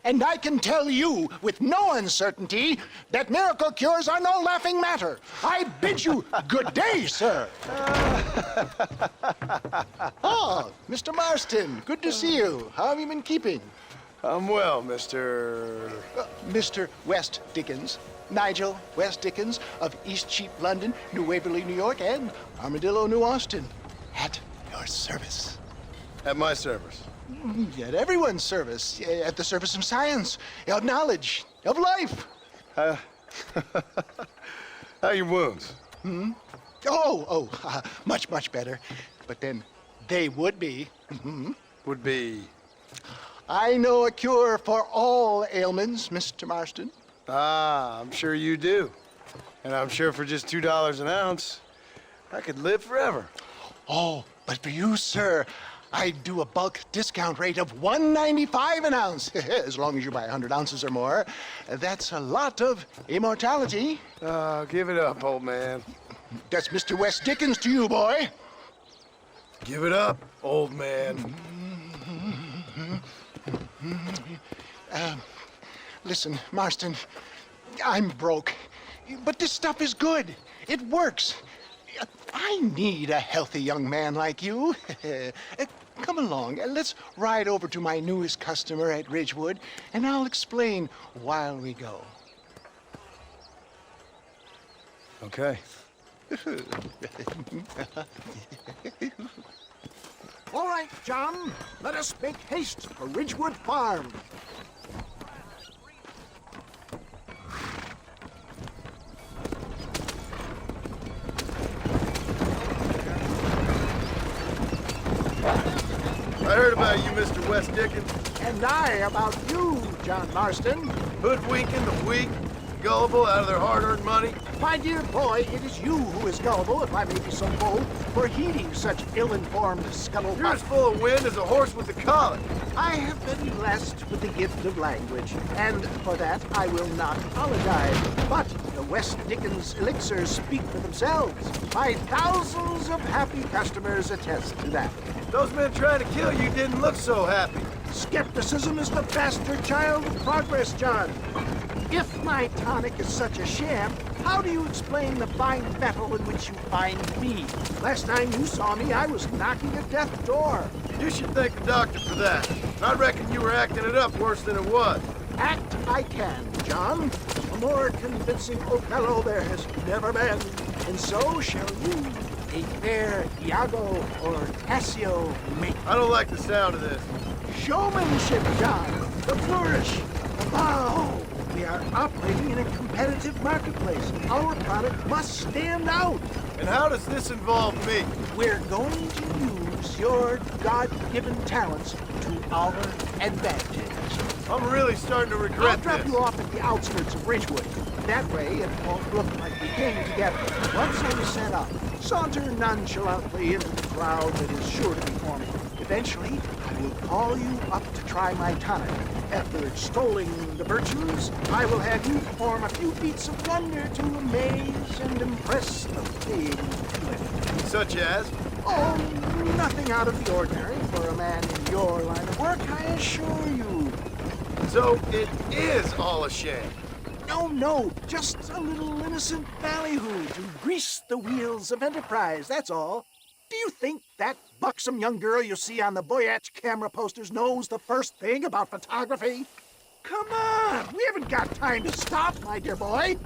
And I can tell you with no uncertainty that miracle cures are no laughing matter. I bid you good day, sir. Oh, Mr. Marston, good to see you. How have you been keeping? I'm well, Mr. Mr. West Dickens. Nigel West Dickens of Eastcheap, London, New Waverly, New York, and Armadillo, New Austin. At your service. At my service. At everyone's service. At the service of science, of knowledge, of life. How are your wounds? Much, much better. But then they would be. Would be... I know a cure for all ailments, Mr. Marston. Ah, I'm sure you do. And I'm sure for just $2 an ounce, I could live forever. Oh, but for you, sir, I'd do a bulk discount rate of $1.95 an ounce, as long as you buy 100 ounces or more. That's a lot of immortality. Give it up, old man. That's Mr. West Dickens to you, boy. Give it up, old man. Listen, Marston, I'm broke, but this stuff is good. It works. I need a healthy young man like you. Come along, let's ride over to my newest customer at Ridgewood, and I'll explain while we go. Okay. All right, John, let us make haste for Ridgewood Farm. I heard about you, Mr. West Dickens. And I about you, John Marston. Hoodwinking the weak, gullible out of their hard-earned money. My dear boy, it is you who is gullible, if I may be so bold, for heeding such ill-informed scuttlebutt. You're as full of wind as a horse with the colic. I have been blessed with the gift of language, and for that I will not apologize. But the West Dickens elixirs speak for themselves. My thousands of happy customers attest to that. Those men trying to kill you didn't look so happy. Skepticism is the bastard child of progress, John. If my tonic is such a sham, how do you explain the fine fettle in which you find me? Last time you saw me, I was knocking at death's door. You should thank the doctor for that. I reckon you were acting it up worse than it was. Act I can, John. A more convincing Othello there has never been. And so shall you, a fair Iago or Cassio make. I don't like the sound of this. Showmanship, John. The flourish, the bow. We are operating in a competitive marketplace. Our product must stand out. And how does this involve me? We're going to use your God-given talents to our advantage. I'm really starting to I'll regret drop this. you off at the outskirts of Ridgewood. That way, it won't look like we came together. Once I'm set up, saunter nonchalantly into the crowd that is sure to be forming. Eventually, I will call you up to try my tonic. After extolling the virtues, I will have you perform a few feats of wonder to amaze and impress the paying public. Such as? Oh, nothing out of the ordinary for a man in your line of work, I assure you. So it is all a sham. No, just a little innocent ballyhoo to grease the wheels of enterprise, that's all. Do you think that buxom young girl you see on the Voyage camera posters knows the first thing about photography? Come on, we haven't got time to stop, my dear boy.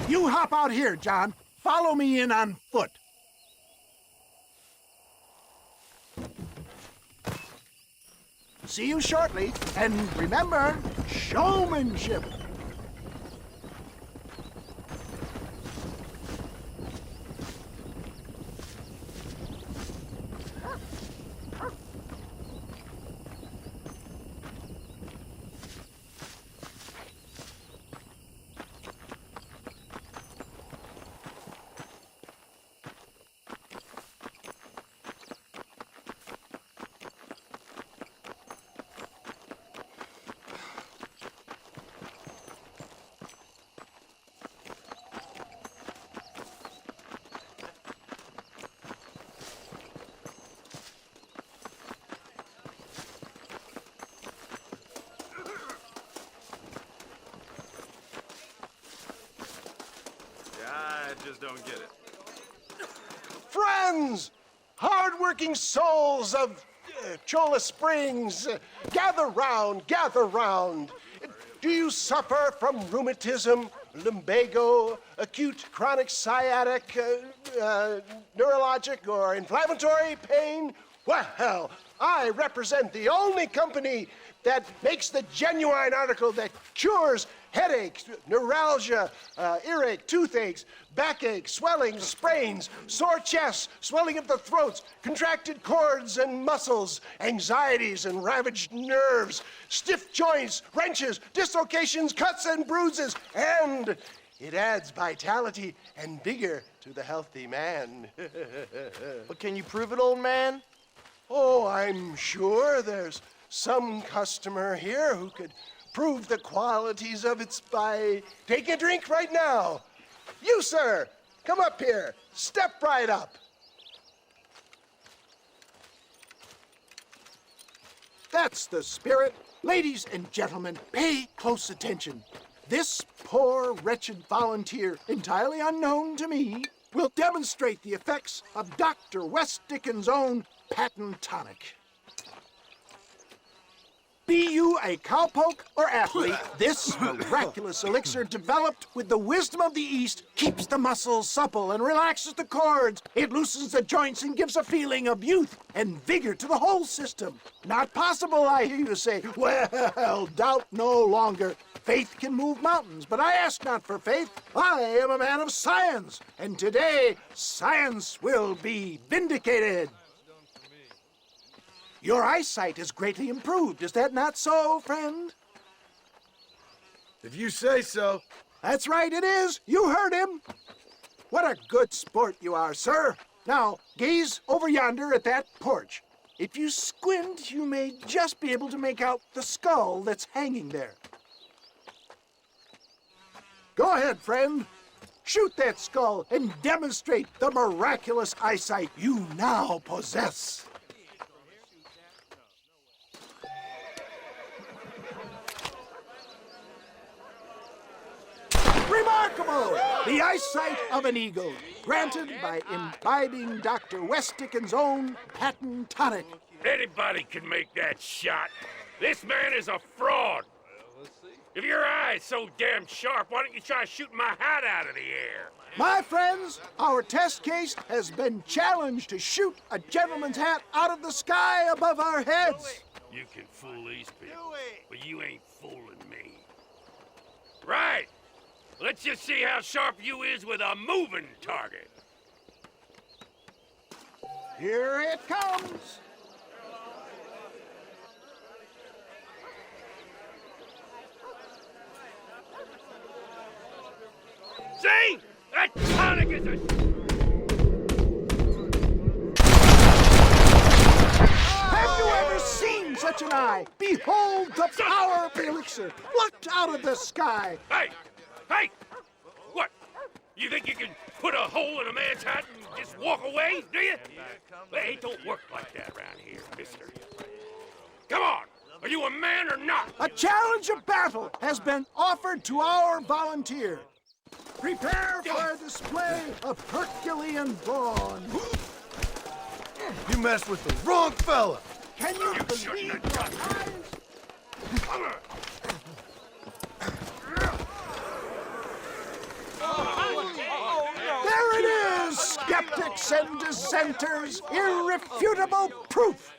You hop out here, John. Follow me in on foot. See you shortly, and remember, showmanship. just don't get it. Friends, hard-working souls of Cholla Springs, gather round, gather round. Do you suffer from rheumatism, lumbago, acute chronic sciatic, neurologic, or inflammatory pain? Well, I represent the only company that makes the genuine article that cures headaches, neuralgia, earache, toothaches, backache, swelling, sprains, sore chests, swelling of the throats, contracted cords and muscles, anxieties and ravaged nerves, stiff joints, wrenches, dislocations, cuts and bruises, and it adds vitality and vigor to the healthy man. But can you prove it, old man? Oh, I'm sure there's some customer here who could prove the qualities of it by taking a drink right now. You, sir, come up here. Step right up. That's the spirit. Ladies and gentlemen, pay close attention. This poor, wretched volunteer, entirely unknown to me, will demonstrate the effects of Dr. West Dickens' own patent tonic. Be you a cowpoke or athlete, this miraculous elixir developed with the wisdom of the East keeps the muscles supple and relaxes the cords. It loosens the joints and gives a feeling of youth and vigor to the whole system. Not possible, I hear you say. Well, doubt no longer. Faith can move mountains, but I ask not for faith. I am a man of science, and today science will be vindicated. Your eyesight is greatly improved. Is that not so, friend? If you say so. That's right, it is. You heard him. What a good sport you are, sir. Now, gaze over yonder at that porch. If you squint, you may just be able to make out the skull that's hanging there. Go ahead, friend. Shoot that skull and demonstrate the miraculous eyesight you now possess. Remarkable! The eyesight of an eagle, granted by imbibing Dr. West Dickens' own patent tonic. Anybody can make that shot. This man is a fraud. If your eye's so damn sharp, why don't you try shooting my hat out of the air? My friends, our test case has been challenged to shoot a gentleman's hat out of the sky above our heads. You can fool these people, but you ain't fooling me. Right. Let's just see how sharp you is with a moving target. Here it comes. See? That tonic is a... Have you ever seen such an eye? Behold the power of the elixir, plucked out of the sky. Hey! Hey! What? You think you can put a hole in a man's hat and just walk away, do you? Hey, it don't work like that around here, mister. Come on! Are you a man or not? A challenge of battle has been offered to our volunteer. Prepare for a display of Herculean brawn. You messed with the wrong fella. Can you You believe shouldn't your have done eyes? There it is, skeptics and dissenters, irrefutable proof.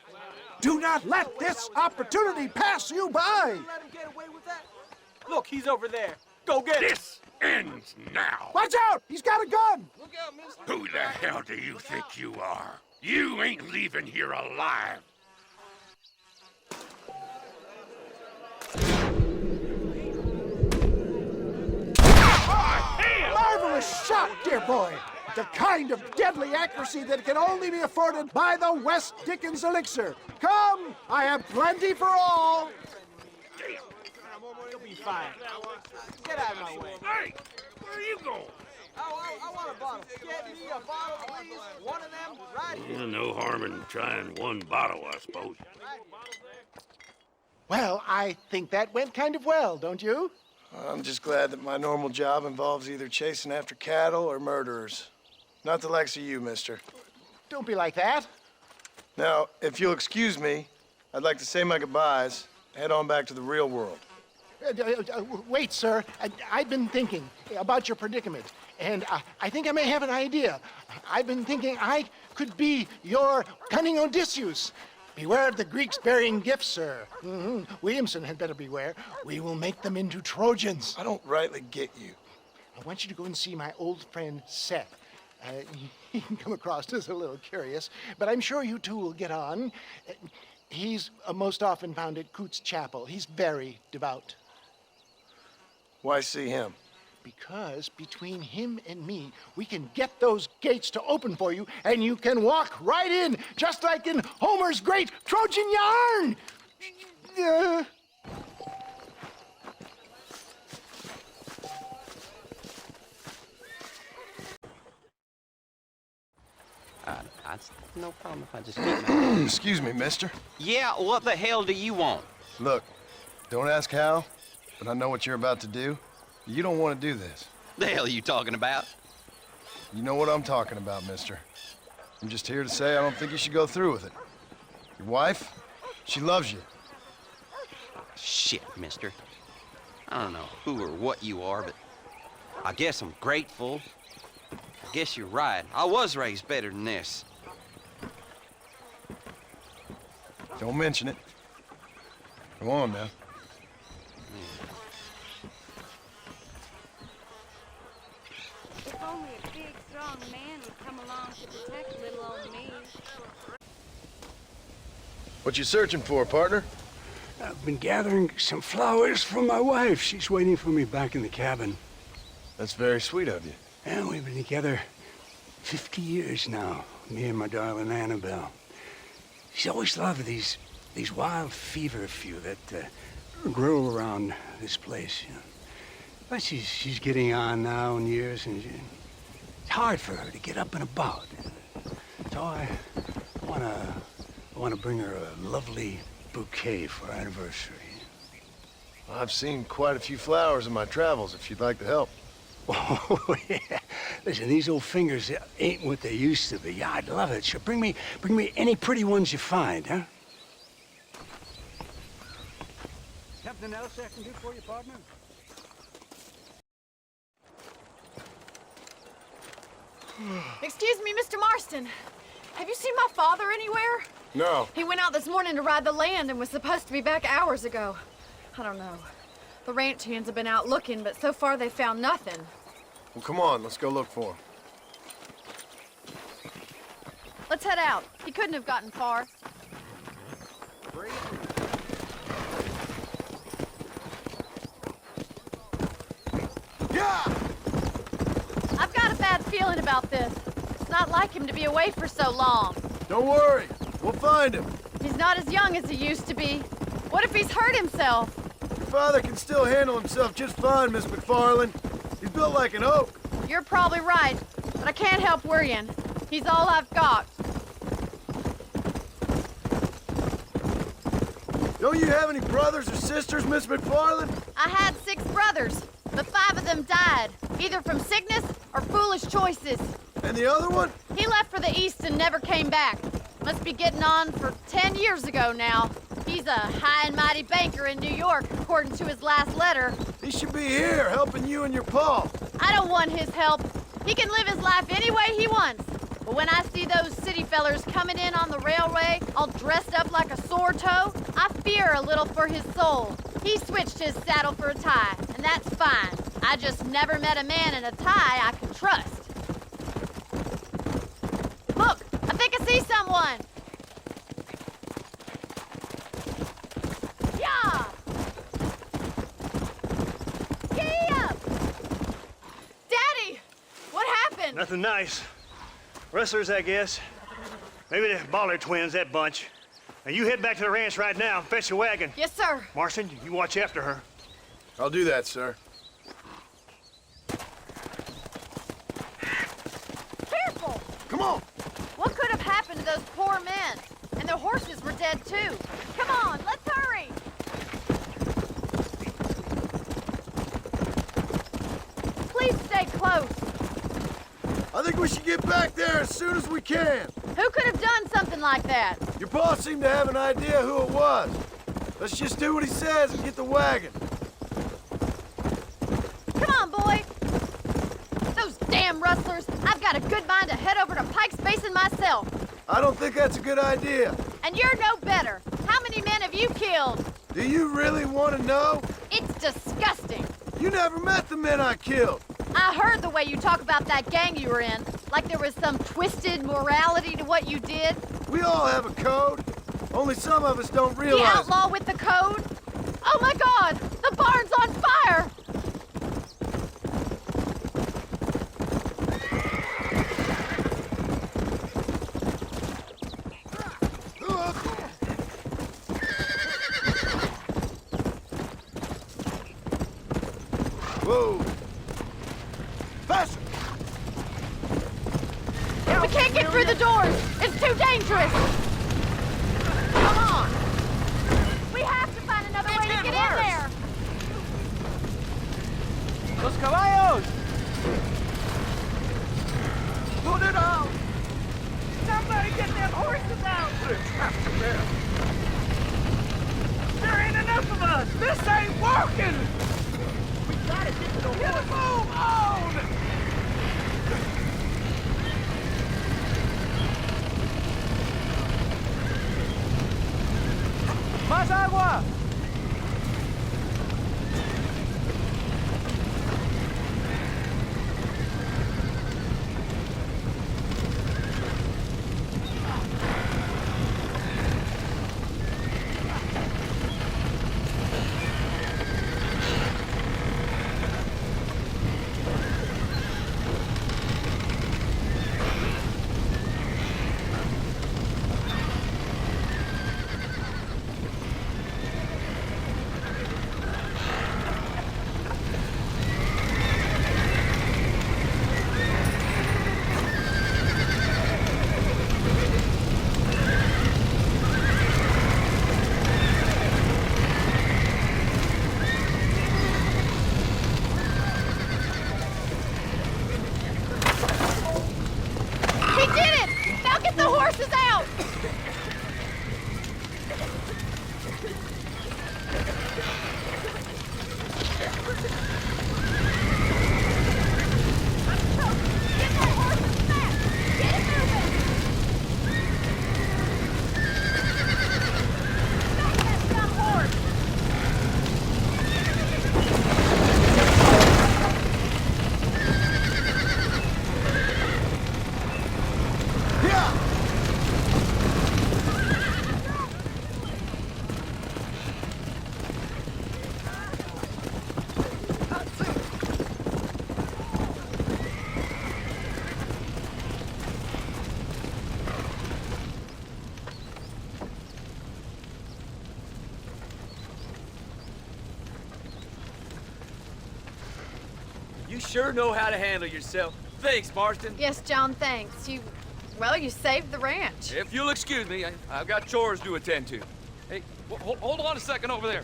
Do not let this opportunity pass you by. Let him get away with that? Look, he's over there. Go get him. This ends now. Watch out, he's got a gun. Who the hell do you think you are? You ain't leaving here alive. Marvelous shot, dear boy. The kind of deadly accuracy that can only be afforded by the West Dickens elixir. Come, I have plenty for all. You'll be fine. Get out of my way. Hey, where are you going? I want a bottle. Get me a bottle, please. One of them, right here. No harm in trying one bottle, I suppose. Well, I think that went kind of well, don't you? I'm just glad that my normal job involves either chasing after cattle or murderers. Not the likes of you, mister. Don't be like that. Now, if you'll excuse me, I'd like to say my goodbyes, head on back to the real world. Wait, sir. I've been thinking about your predicament, and I think I may have an idea. I've been thinking I could be your cunning Odysseus. Beware of the Greeks bearing gifts, sir. Williamson had better beware. We will make them into Trojans. I don't rightly get you. I want you to go and see my old friend Seth. He can come across as a little curious, but I'm sure you two will get on. He's most often found at Coots Chapel. He's very devout. Why see him? Because between him and me, we can get those gates to open for you, and you can walk right in, just like in Homer's great Trojan yarn! It's no problem if I just keep my... Excuse me, mister. Yeah, what the hell do you want? Look, don't ask how, but I know what you're about to do. You don't want to do this. The hell are you talking about? You know what I'm talking about, mister. I'm just here to say I don't think you should go through with it. Your wife, she loves you. Shit, mister. I don't know who or what you are, but I guess I'm grateful. I guess you're right. I was raised better than this. Don't mention it. Go on now. If only a big, strong man would come along to protect little old me. What you searching for, partner? I've been gathering some flowers for my wife. She's waiting for me back in the cabin. That's very sweet of you. And we've been together 50 years now, me and my darling Annabelle. She's always loved these wild feverfew that grow around this place, you know. But she's getting on now in years, and it's hard for her to get up and about. So I wanna bring her a lovely bouquet for our anniversary. I've seen quite a few flowers in my travels, if you'd like to help. Oh, yeah. Listen, these old fingers ain't what they used to be. Yeah, I'd love it. Sure, bring me any pretty ones you find, huh? Something else I can do for you, partner? Excuse me, Mr. Marston. Have you seen my father anywhere? No. He went out this morning to ride the land and was supposed to be back hours ago. I don't know. The ranch hands have been out looking, but so far they've found nothing. Well, come on, let's go look for him. Let's head out. He couldn't have gotten far. Yeah! I've got a bad feeling about this. It's not like him to be away for so long. Don't worry, we'll find him. He's not as young as he used to be. What if he's hurt himself? Your father can still handle himself just fine, Miss McFarland. He's built like an oak. You're probably right, but I can't help worrying. He's all I've got. Don't you have any brothers or sisters, Miss McFarland? I had 6 brothers, but 5 of them died, either from sickness or foolish choices. And the other one? He left for the east and never came back. Must be getting on for 10 years ago now. He's a high and mighty banker in New York, according to his last letter. He should be here, helping you and your pa. I don't want his help. He can live his life any way he wants. But when I see those city fellers coming in on the railway, all dressed up like a sore toe, I fear a little for his soul. He switched his saddle for a tie, and that's fine. I just never met a man in a tie I could trust. Look, I think I see someone. Yeah! Giddy up! Daddy! What happened? Nothing nice. Rustlers, I guess. Maybe the Baller twins, that bunch. Now you head back to the ranch right now and fetch a wagon. Yes, sir. Marston, you watch after her. I'll do that, sir. Careful! Come on. What could have happened to those poor men? And their horses were dead, too. Come on, let's hurry! think we should get back there as soon as we can. Who could have done something like that? Your boss seemed to have an idea who it was. Let's just do what he says and get the wagon. Come on, boy. Those damn rustlers. I've got a good mind to head over to Pike's Basin myself. I don't think that's a good idea. And you're no better. How many men have you killed? Do you really want to know? It's disgusting. You never met the men I killed. I heard the way you talk about that gang you were in, like there was some twisted morality to what you did. We all have a code. Only some of us don't The realize it. outlaw with the code? Oh my God! The barn's on fire! Whoa. Faster! We can't get through the doors! It's too dangerous! Come on! We have to find another way to get in there! Los caballos! Put it out! Somebody get them horses out! They're trapped in there. There ain't enough of us! This ain't working! We gotta get to the horse! Move on! Más agua! We did it! Now get the horses out! Get the horses back! Get moving! Don't get some horse! You sure know how to handle yourself. Thanks, Marston. Yes, John, thanks. You saved the ranch. If you'll excuse me, I've got chores to attend to. Hey, hold on a second over there.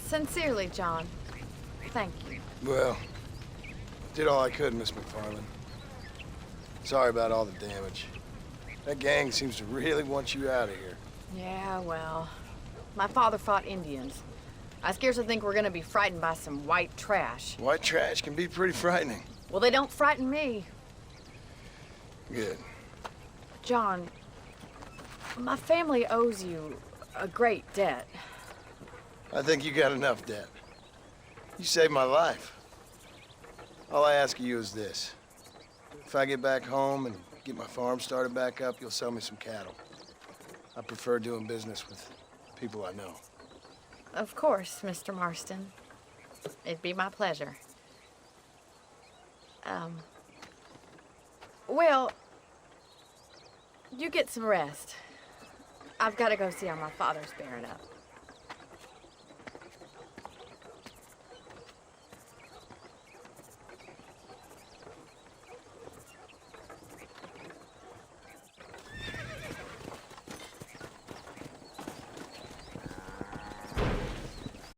Sincerely, John. Thank you. Well, did all I could, Miss McFarland. Sorry about all the damage. That gang seems to really want you out of here. Yeah, well, my father fought Indians. I scarcely think we're gonna be frightened by some white trash. White trash can be pretty frightening. Well, they don't frighten me. Good. John, my family owes you a great debt. I think you got enough debt. You saved my life. All I ask of you is this. If I get back home and get my farm started back up, you'll sell me some cattle. I prefer doing business with people I know. Of course, Mr. Marston. It'd be my pleasure. Well, you get some rest. I've got to go see how my father's bearing up.